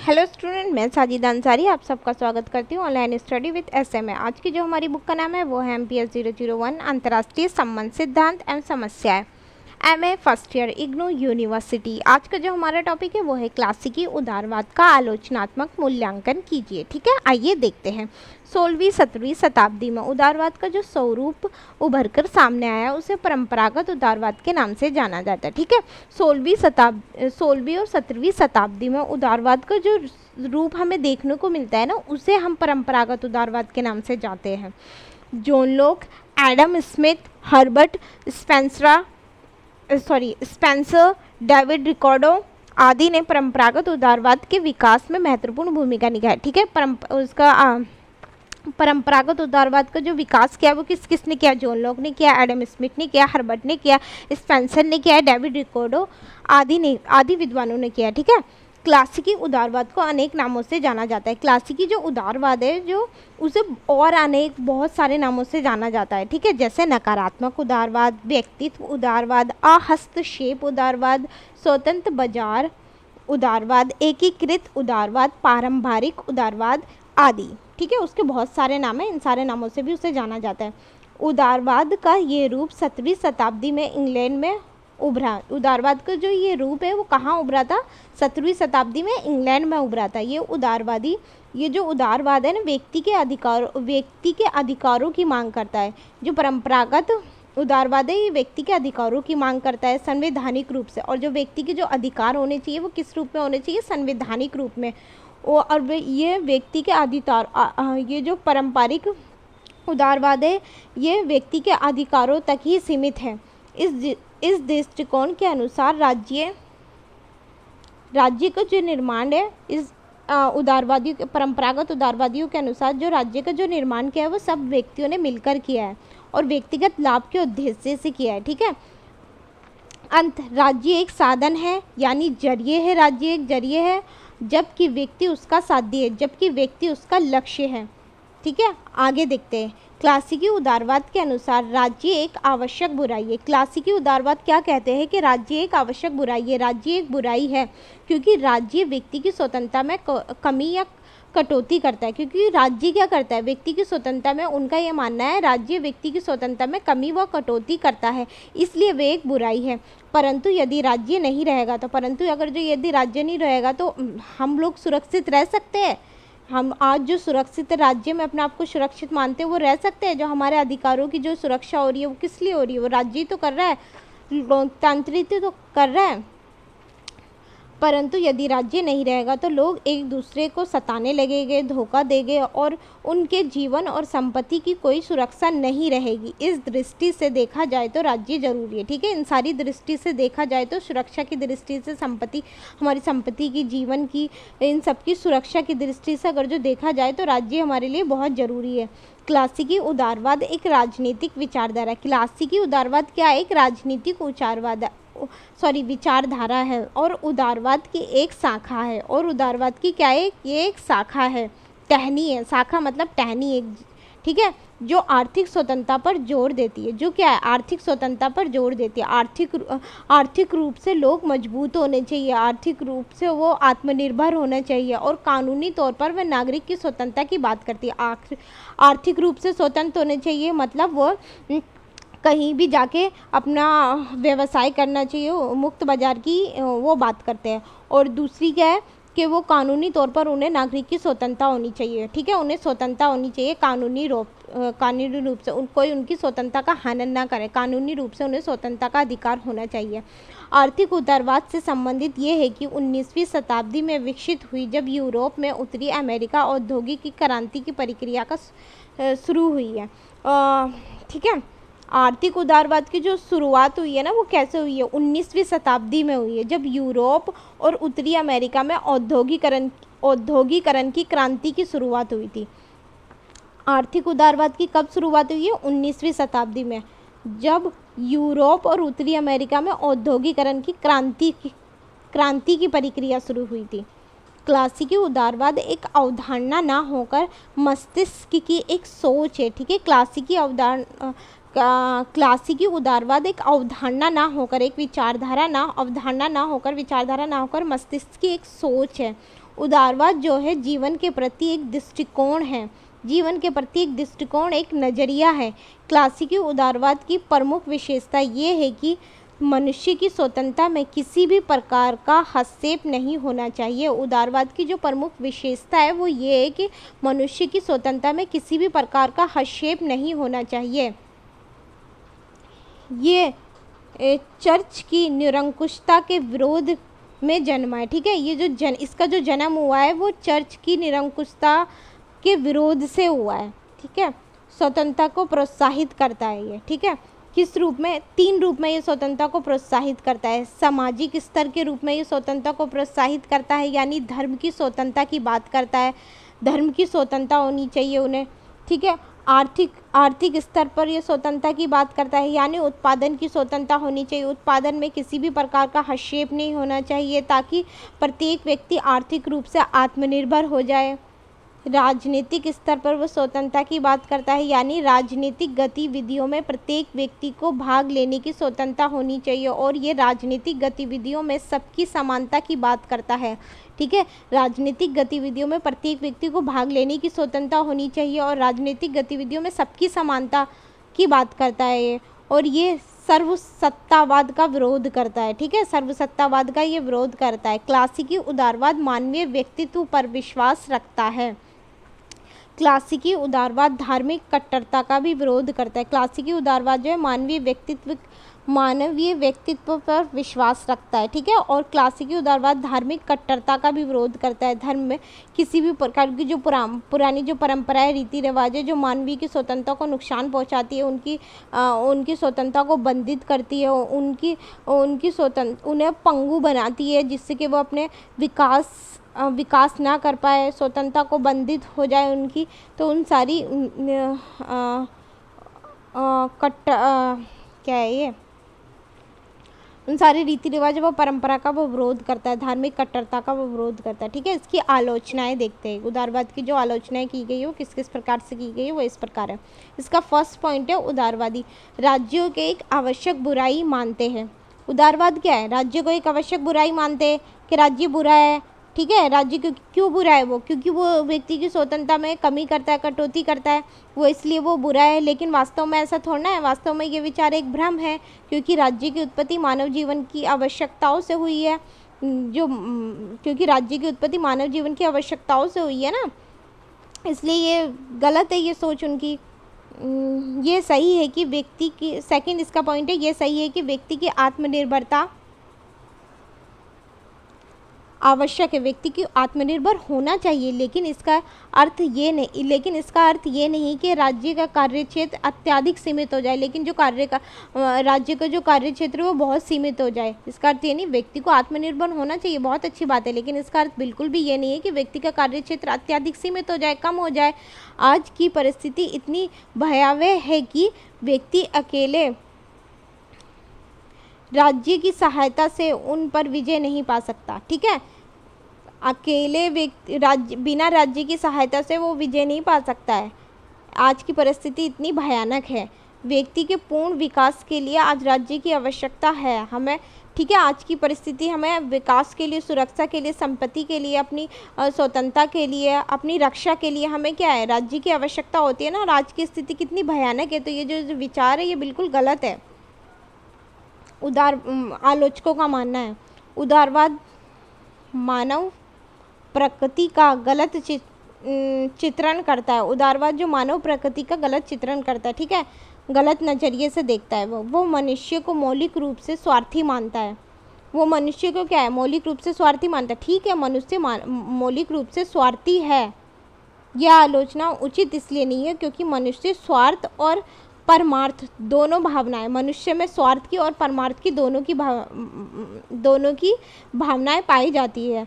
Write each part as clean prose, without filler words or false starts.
Hello student, मैं साजिदा अंसारी आप सबका स्वागत करती हूँ ऑनलाइन स्टडी विद एसएमए। आज की जो हमारी बुक का नाम है वो है एमपीएस 001 अंतर्राष्ट्रीय संबंध सिद्धांत एवं समस्याएं, MA first year IGNOU university. आज का जो हमारा टॉपिक है वो है क्लासिकी उदारवाद का आलोचनात्मक मूल्यांकन कीजिए। ठीक है, आइए देखते हैं। 16वीं 17वीं शताब्दी में उदारवाद का जो स्वरूप उभरकर सामने आया उसे परंपरागत उदारवाद के नाम से जाना जाता है। ठीक है, 16वीं और 17वीं शताब्दी में उदारवाद का जो रूप हमें देखने को मिलता है ना, उसे हम परंपरागत उदारवाद के नाम से जानते हैं। John Locke, Adam Smith, Herbert Spencer, David Ricardo आदि ने परंपरागत उदारवाद के विकास में महत्वपूर्ण भूमिका निभाई। ठीक है, परंपरागत उदारवाद का जो विकास किया वो किसने किया? जॉन लॉक ने किया, एडम स्मिथ ने किया, हर्बर्ट ने किया, स्पेंसर ने किया, डेविड रिकार्डो आदि विद्वानों ने किया। ठीक है, क्लासिकी उदारवाद को अनेक नामों से जाना जाता है। क्लासिकी जो उदारवाद है जो उसे और अनेक बहुत सारे नामों से जाना जाता है। ठीक है, जैसे नकारात्मक उदारवाद, व्यक्तित्व उदारवाद, अहस्तक्षेप उदारवाद, स्वतंत्र बाजार उदारवाद, एकीकृत उदारवाद, पारंपरिक उदारवाद आदि। ठीक है, उसके बहुत सारे नाम हैं, इन सारे नामों से भी उसे जाना जाता है। उदारवाद का ये रूप 17वीं शताब्दी में इंग्लैंड में उभरा। उदारवाद का जो ये रूप है वो कहाँ उभरा था? 17वीं शताब्दी में इंग्लैंड में उभरा था। ये जो उदारवाद है ना, व्यक्ति के अधिकारों की मांग करता है। जो परंपरागत उदारवाद है ये व्यक्ति के अधिकारों की मांग करता है संवैधानिक रूप से, और जो व्यक्ति के जो अधिकार होने चाहिए वो किस रूप में होने चाहिए? संवैधानिक रूप में। और ये व्यक्ति के अधिकार, ये जो पारंपरिक उदारवाद है ये व्यक्ति के अधिकारों तक ही सीमित है। इस दृष्टिकोण के अनुसार राज्य का जो निर्माण है, इस परंपरागत उदारवादियों के अनुसार जो राज्य का जो निर्माण किया है वो सब व्यक्तियों ने मिलकर किया है और व्यक्तिगत लाभ के उद्देश्य से किया है। ठीक है, राज्य एक साधन है, यानी जरिए है। राज्य एक जरिए है जबकि व्यक्ति उसका साध्य है, जबकि व्यक्ति उसका लक्ष्य है। ठीक है, आगे देखते हैं। क्लासिकी उदारवाद के अनुसार राज्य एक आवश्यक बुराई है। क्लासिकी उदारवाद क्या कहते हैं कि राज्य एक आवश्यक बुराई है। राज्य एक बुराई है क्योंकि राज्य व्यक्ति की स्वतंत्रता में कमी या कटौती करता है। क्योंकि राज्य क्या करता है? व्यक्ति की स्वतंत्रता में, उनका ये मानना है राज्य व्यक्ति की स्वतंत्रता में कमी व कटौती करता है, इसलिए वे एक बुराई है। परंतु यदि राज्य नहीं रहेगा तो यदि राज्य नहीं रहेगा तो हम लोग सुरक्षित रह सकते हैं। हम आज जो सुरक्षित राज्य में अपने आप को सुरक्षित मानते हैं वो रह सकते हैं। जो हमारे अधिकारों की जो सुरक्षा हो रही है वो किस लिए हो रही है? वो राज्य तो कर रहा है, लोकतांत्रिक तो कर रहा है। परंतु यदि राज्य नहीं रहेगा तो लोग एक दूसरे को सताने लगेंगे, धोखा देंगे और उनके जीवन और संपत्ति की कोई सुरक्षा नहीं रहेगी। इस दृष्टि से देखा जाए तो राज्य जरूरी है। ठीक है, इन सारी दृष्टि से देखा जाए तो सुरक्षा की दृष्टि से, हमारी संपत्ति की, जीवन की, इन सब की सुरक्षा की दृष्टि से अगर जो देखा जाए तो राज्य हमारे लिए बहुत ज़रूरी है। क्लासिकी उदारवाद एक राजनीतिक विचारधारा। क्लासिकी उदारवाद क्या है? एक राजनीतिक विचारधारा है और उदारवाद की एक शाखा है। और उदारवाद की क्या है? ये एक शाखा है, टहनी है। शाखा मतलब टहनी एक। ठीक है, जो आर्थिक स्वतंत्रता पर जोर देती है। जो क्या है? आर्थिक स्वतंत्रता पर जोर देती है। आर्थिक रूप से लोग मजबूत होने चाहिए, आर्थिक रूप से वो आत्मनिर्भर होना चाहिए और कानूनी तौर पर वह नागरिक की स्वतंत्रता की बात करती है। आर्थिक रूप से स्वतंत्र होने चाहिए मतलब वो कहीं भी जाके अपना व्यवसाय करना चाहिए, मुक्त बाजार की वो बात करते हैं। और दूसरी क्या है कि वो कानूनी तौर पर उन्हें नागरिक की स्वतंत्रता होनी चाहिए। ठीक है, उन्हें स्वतंत्रता होनी चाहिए कानूनी रूप से। कोई उनकी स्वतंत्रता का हनन ना करे, कानूनी रूप से उन्हें स्वतंत्रता का अधिकार होना चाहिए। आर्थिक उदारवाद से संबंधित ये है कि 19वीं शताब्दी में विकसित हुई, जब यूरोप में उत्तरी अमेरिका औद्योगिक क्रांति की प्रक्रिया का शुरू हुई है। ठीक है, आर्थिक उदारवाद की जो शुरुआत हुई है ना वो कैसे हुई है? 19वीं शताब्दी में हुई है, जब यूरोप और उत्तरी अमेरिका में औद्योगिकरण की क्रांति की शुरुआत हुई थी। आर्थिक उदारवाद की कब शुरुआत हुई है? 19वीं शताब्दी में, जब यूरोप और उत्तरी अमेरिका में औद्योगिकरण की क्रांति की प्रक्रिया शुरू हुई थी। क्लासिकी उदारवाद एक अवधारणा ना होकर मस्तिष्क की एक सोच है। ठीक है, क्लासिकी उदारवाद एक अवधारणा ना होकर, एक विचारधारा ना होकर मस्तिष्क की एक सोच है उदारवाद जो है जीवन के प्रति एक दृष्टिकोण है, जीवन के प्रति एक दृष्टिकोण, एक नज़रिया है। क्लासिकी उदारवाद की प्रमुख विशेषता ये है कि मनुष्य की स्वतंत्रता में किसी भी प्रकार का हस्तक्षेप नहीं होना चाहिए। उदारवाद की जो प्रमुख विशेषता है वो ये है कि मनुष्य की स्वतंत्रता में किसी भी प्रकार का हस्तक्षेप नहीं होना चाहिए। ये चर्च की निरंकुशता के विरोध में जन्मा है, ठीक है। ये जो इसका जो जन्म हुआ है वो चर्च की निरंकुशता के विरोध से हुआ है, ठीक है। स्वतंत्रता को प्रोत्साहित करता है ये, ठीक है। किस रूप में? 3 रूप में ये स्वतंत्रता को प्रोत्साहित करता है। सामाजिक स्तर के रूप में ये स्वतंत्रता को प्रोत्साहित करता है, यानी धर्म की स्वतंत्रता की बात करता है, धर्म की स्वतंत्रता होनी चाहिए उन्हें, ठीक है। आर्थिक स्तर पर ये स्वतंत्रता की बात करता है, यानी उत्पादन की स्वतंत्रता होनी चाहिए, उत्पादन में किसी भी प्रकार का हस्तक्षेप नहीं होना चाहिए ताकि प्रत्येक व्यक्ति आर्थिक रूप से आत्मनिर्भर हो जाए। राजनीतिक स्तर पर वो स्वतंत्रता की बात करता है, यानी राजनीतिक गतिविधियों में प्रत्येक व्यक्ति को भाग लेने की स्वतंत्रता होनी चाहिए और ये राजनीतिक गतिविधियों में सबकी समानता की बात करता है, ठीक है। राजनीतिक गतिविधियों में प्रत्येक व्यक्ति को भाग लेने की स्वतंत्रता होनी चाहिए और राजनीतिक गतिविधियों में सबकी समानता की बात करता है ये, और ये सर्वसत्तावाद का विरोध करता है, ठीक है। सर्वसत्तावाद का ये विरोध करता है। क्लासिकी उदारवाद मानवीय व्यक्तित्व पर विश्वास रखता है। क्लासिकी उदारवाद धार्मिक कट्टरता का भी विरोध करता है। क्लासिकी उदारवाद जो है मानवीय व्यक्तित्व पर विश्वास रखता है, ठीक है। और क्लासिकी उदारवाद धार्मिक कट्टरता का भी विरोध करता है। धर्म में किसी भी प्रकार की जो पुरानी जो परंपराएं, रीति रिवाज है जो मानवीय की स्वतंत्रता को नुकसान पहुंचाती है, उनकी स्वतंत्रता को बंधित करती है, उन्हें पंगु बनाती है, जिससे कि वो अपने विकास ना कर पाए, स्वतंत्रता को बंधित हो जाए उनकी, तो उन सारी क्या है ये, उन सारी रीति रिवाज व परंपरा का वो विरोध करता है, धार्मिक कट्टरता का वो विरोध करता है, ठीक है। इसकी आलोचनाएं देखते हैं। उदारवाद की जो आलोचनाएं की गई है वो किस किस प्रकार से की गई है वो इस प्रकार है। इसका फर्स्ट पॉइंट है उदारवादी राज्यों के एक आवश्यक बुराई मानते हैं। उदारवाद क्या है? राज्य को एक आवश्यक बुराई मानते हैं कि राज्य बुरा है, ठीक है। राज्य क्यों बुरा है? वो क्योंकि वो व्यक्ति की स्वतंत्रता में कमी करता है, कटौती करता है, वो इसलिए वो बुरा है। लेकिन वास्तव में ऐसा थोड़ा है, वास्तव में ये विचार एक भ्रम है, क्योंकि राज्य की उत्पत्ति मानव जीवन की आवश्यकताओं से हुई है, क्योंकि राज्य की उत्पत्ति मानव जीवन की आवश्यकताओं से हुई है ना, इसलिए ये गलत है ये सोच उनकी। ये सही है कि व्यक्ति की, सेकंड इसका पॉइंट है, ये सही है कि व्यक्ति की आत्मनिर्भरता आवश्यक है, व्यक्ति की आत्मनिर्भर होना चाहिए, लेकिन इसका अर्थ ये नहीं कि राज्य का कार्यक्षेत्र अत्यधिक सीमित हो जाए, लेकिन जो राज्य का जो कार्यक्षेत्र है वो बहुत सीमित हो जाए। इसका अर्थ ये नहीं, व्यक्ति को आत्मनिर्भर होना चाहिए, बहुत अच्छी बात है, लेकिन इसका अर्थ बिल्कुल भी ये नहीं है कि व्यक्ति का कार्यक्षेत्र अत्यधिक सीमित हो जाए, कम हो जाए। आज की परिस्थिति इतनी भयावह है कि व्यक्ति अकेले राज्य की सहायता से उन पर विजय नहीं पा सकता, ठीक है। अकेले व्यक्ति बिना राज्य की सहायता से वो विजय नहीं पा सकता है। आज की परिस्थिति इतनी भयानक है। व्यक्ति के पूर्ण विकास के लिए आज राज्य की आवश्यकता है हमें, ठीक है। आज की परिस्थिति हमें विकास के लिए, सुरक्षा के लिए, संपत्ति के लिए, अपनी स्वतंत्रता के लिए, अपनी रक्षा के लिए हमें क्या है, राज्य की आवश्यकता होती है ना। और आज की स्थिति कितनी भयानक है, तो ये जो विचार है ये बिल्कुल गलत है। आलोचकों का मानना है उदारवाद मानव प्रकृति का गलत चित्रण करता है। उदारवाद जो मानव प्रकृति का गलत चित्रण करता है, ठीक है, गलत नज़रिए से देखता है। वो मनुष्य को मौलिक रूप से स्वार्थी मानता है। वो मनुष्य को क्या है, मौलिक रूप से स्वार्थी मानता है, ठीक है। मनुष्य मौलिक रूप से स्वार्थी है। यह आलोचना उचित इसलिए नहीं है क्योंकि मनुष्य स्वार्थ और परमार्थ दोनों भावनाएं, मनुष्य में स्वार्थ की और परमार्थ की दोनों की भावनाएं पाई जाती है।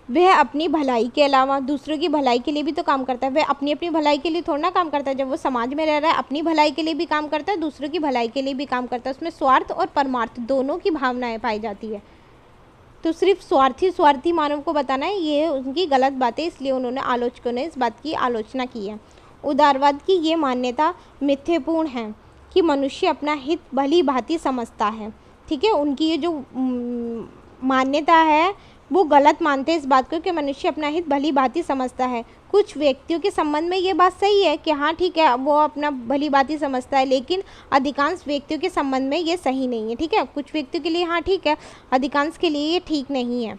वह अपनी भलाई के अलावा दूसरों की भलाई के लिए भी तो काम करता है। वह अपनी भलाई के लिए थोड़ा ना काम करता है। जब वो समाज में रह रहा है अपनी भलाई के लिए भी काम करता है, दूसरों की भलाई के लिए भी काम करता है। उसमें स्वार्थ और परमार्थ दोनों की भावनाएं पाई जाती है। तो सिर्फ स्वार्थी मानव को बताना है, ये उनकी गलत बात है, इसलिए उन्होंने, आलोचकों ने इस बात की आलोचना की है। उदारवाद की ये मान्यता मिथ्यापूर्ण है कि मनुष्य अपना हित भली भांति समझता है, ठीक है। उनकी ये जो मान्यता है वो गलत मानते हैं इस बात को कि मनुष्य अपना हित भली भांति समझता है। कुछ व्यक्तियों के संबंध में ये बात सही है कि हाँ ठीक है वो अपना भली भांति समझता है, लेकिन अधिकांश व्यक्तियों के संबंध में ये सही नहीं है। ठीक है, कुछ व्यक्तियों के लिए हाँ ठीक है, अधिकांश के लिए ये ठीक नहीं है।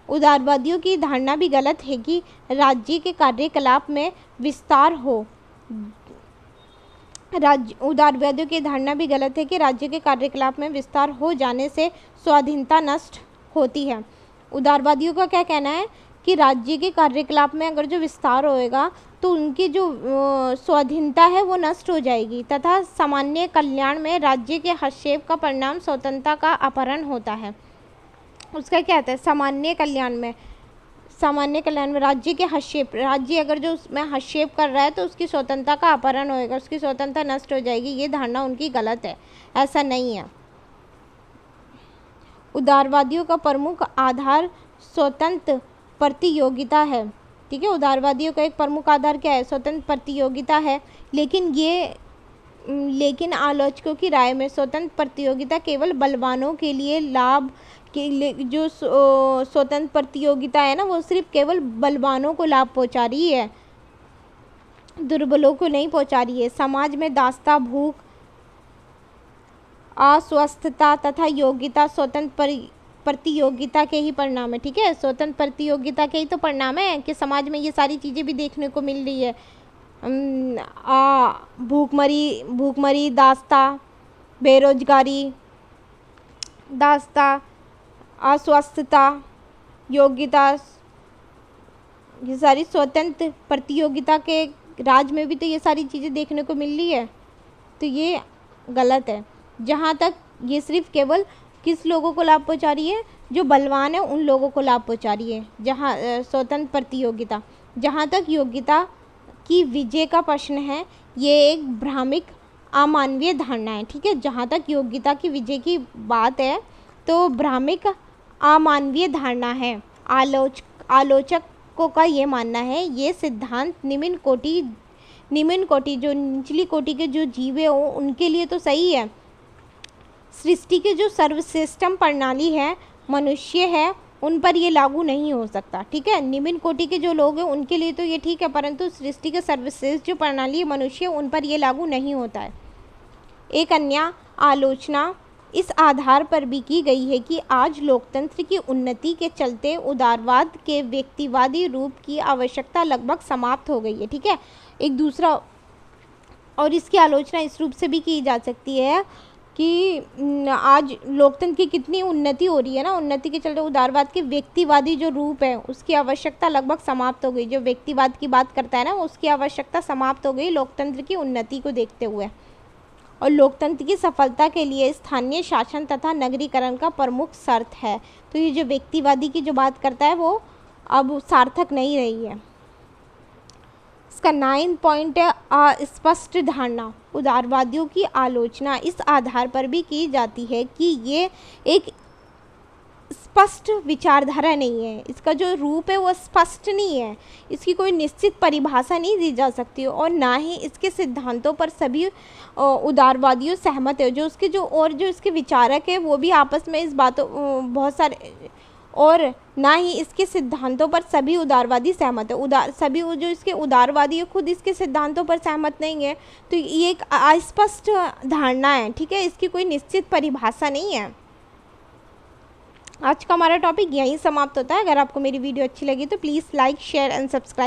उदारवादियों की धारणा भी गलत है कि राज्य के कार्यकलाप में विस्तार हो उदारवादियों की धारणा भी गलत है कि राज्य के कार्यकलाप में विस्तार हो जाने से स्वाधीनता नष्ट होती है। उदारवादियों का क्या कहना है कि राज्य के कार्यकलाप में अगर जो विस्तार होएगा तो उनकी जो स्वाधीनता है वो नष्ट हो जाएगी तथा सामान्य कल्याण में राज्य के हस्तक्षेप का परिणाम स्वतंत्रता का अपहरण होता है। उसका क्या कहता है, सामान्य कल्याण में राज्य के हस्तक्षेप, राज्य अगर जो उसमें हस्तक्षेप कर रहा है तो उसकी स्वतंत्रता का अपहरण होएगा, उसकी स्वतंत्रता नष्ट हो जाएगी। ये धारणा उनकी गलत है, ऐसा नहीं है। उदारवादियों का प्रमुख आधार स्वतंत्र प्रतियोगिता है। ठीक है, उदारवादियों का एक प्रमुख आधार क्या है, स्वतंत्र प्रतियोगिता है। लेकिन आलोचकों की राय में स्वतंत्र प्रतियोगिता केवल बलवानों के लिए लाभ के लिए, जो स्वतंत्र प्रतियोगिता है ना वो सिर्फ केवल बलवानों को लाभ पहुंचा रही है, दुर्बलों को नहीं पहुंचा रही है। समाज में दासता, भूख, अस्वस्थता तथा योग्यता स्वतंत्र प्रतियोगिता के ही परिणाम है। ठीक है, स्वतंत्र प्रतियोगिता के ही तो परिणाम है कि समाज में ये सारी चीज़ें भी देखने को मिल रही है। भूखमरी, दासता, बेरोजगारी, दासता, अस्वस्थता, योग्यता, ये सारी स्वतंत्र प्रतियोगिता के राज में भी तो ये सारी चीज़ें देखने को मिल रही है, तो ये गलत है। जहाँ तक ये सिर्फ केवल किस लोगों को लाभ पहुँचा रही है, जो बलवान है उन लोगों को लाभ पहुँचा रही है। जहाँ स्वतंत्र प्रतियोगिता, जहाँ तक योग्यता की विजय का प्रश्न है, ये एक भ्रामिक अमानवीय धारणा है। ठीक है, जहाँ तक योग्यता की विजय की बात है तो भ्रामिक अमानवीय धारणा है। आलोचकों का ये मानना है ये सिद्धांत निम्न कोटि जो निचली कोटि के जो जीव हो उनके लिए तो सही है। सृष्टि के जो सर्वश्रेष्ठम प्रणाली है मनुष्य है, उन पर ये लागू नहीं हो सकता। ठीक है, निम्न कोटि के जो लोग हैं उनके लिए तो ये ठीक है, परंतु सृष्टि के सर्वश्रेष्ठ जो प्रणाली है मनुष्य, उन पर ये लागू नहीं होता है। एक अन्य आलोचना इस आधार पर भी की गई है कि आज लोकतंत्र की उन्नति के चलते उदारवाद के व्यक्तिवादी रूप की आवश्यकता लगभग समाप्त हो गई है। ठीक है, एक दूसरा, और इसकी आलोचना इस रूप से भी की जा सकती है कि आज लोकतंत्र की कितनी उन्नति हो रही है ना, उन्नति के चलते उदारवाद के व्यक्तिवादी जो रूप है उसकी आवश्यकता लगभग समाप्त हो गई। जो व्यक्तिवाद की बात करता है ना उसकी आवश्यकता समाप्त हो गई लोकतंत्र की उन्नति को देखते हुए। और लोकतंत्र की सफलता के लिए स्थानीय शासन तथा नगरीकरण का प्रमुख शर्त है। तो ये जो व्यक्तिवादी की जो बात करता है वो अब सार्थक नहीं रही है। इसका 9 पॉइंट है अस्पष्ट धारणा। उदारवादियों की आलोचना इस आधार पर भी की जाती है कि ये एक स्पष्ट विचारधारा नहीं है, इसका जो रूप है वो स्पष्ट नहीं है, इसकी कोई निश्चित परिभाषा नहीं दी जा सकती और ना ही इसके सिद्धांतों पर सभी उदारवादियों सहमत है। जो उसके जो इसके विचारक है वो भी आपस में इस बातों बहुत सारे, और ना ही इसके सिद्धांतों पर सभी उदारवादी सहमत है। सभी जो इसके उदारवादी है खुद इसके सिद्धांतों पर सहमत नहीं है, तो ये एक अस्पष्ट धारणा है। ठीक है, इसकी कोई निश्चित परिभाषा नहीं है। आज का हमारा टॉपिक यहीं समाप्त होता है। अगर आपको मेरी वीडियो अच्छी लगी तो please like, share and subscribe.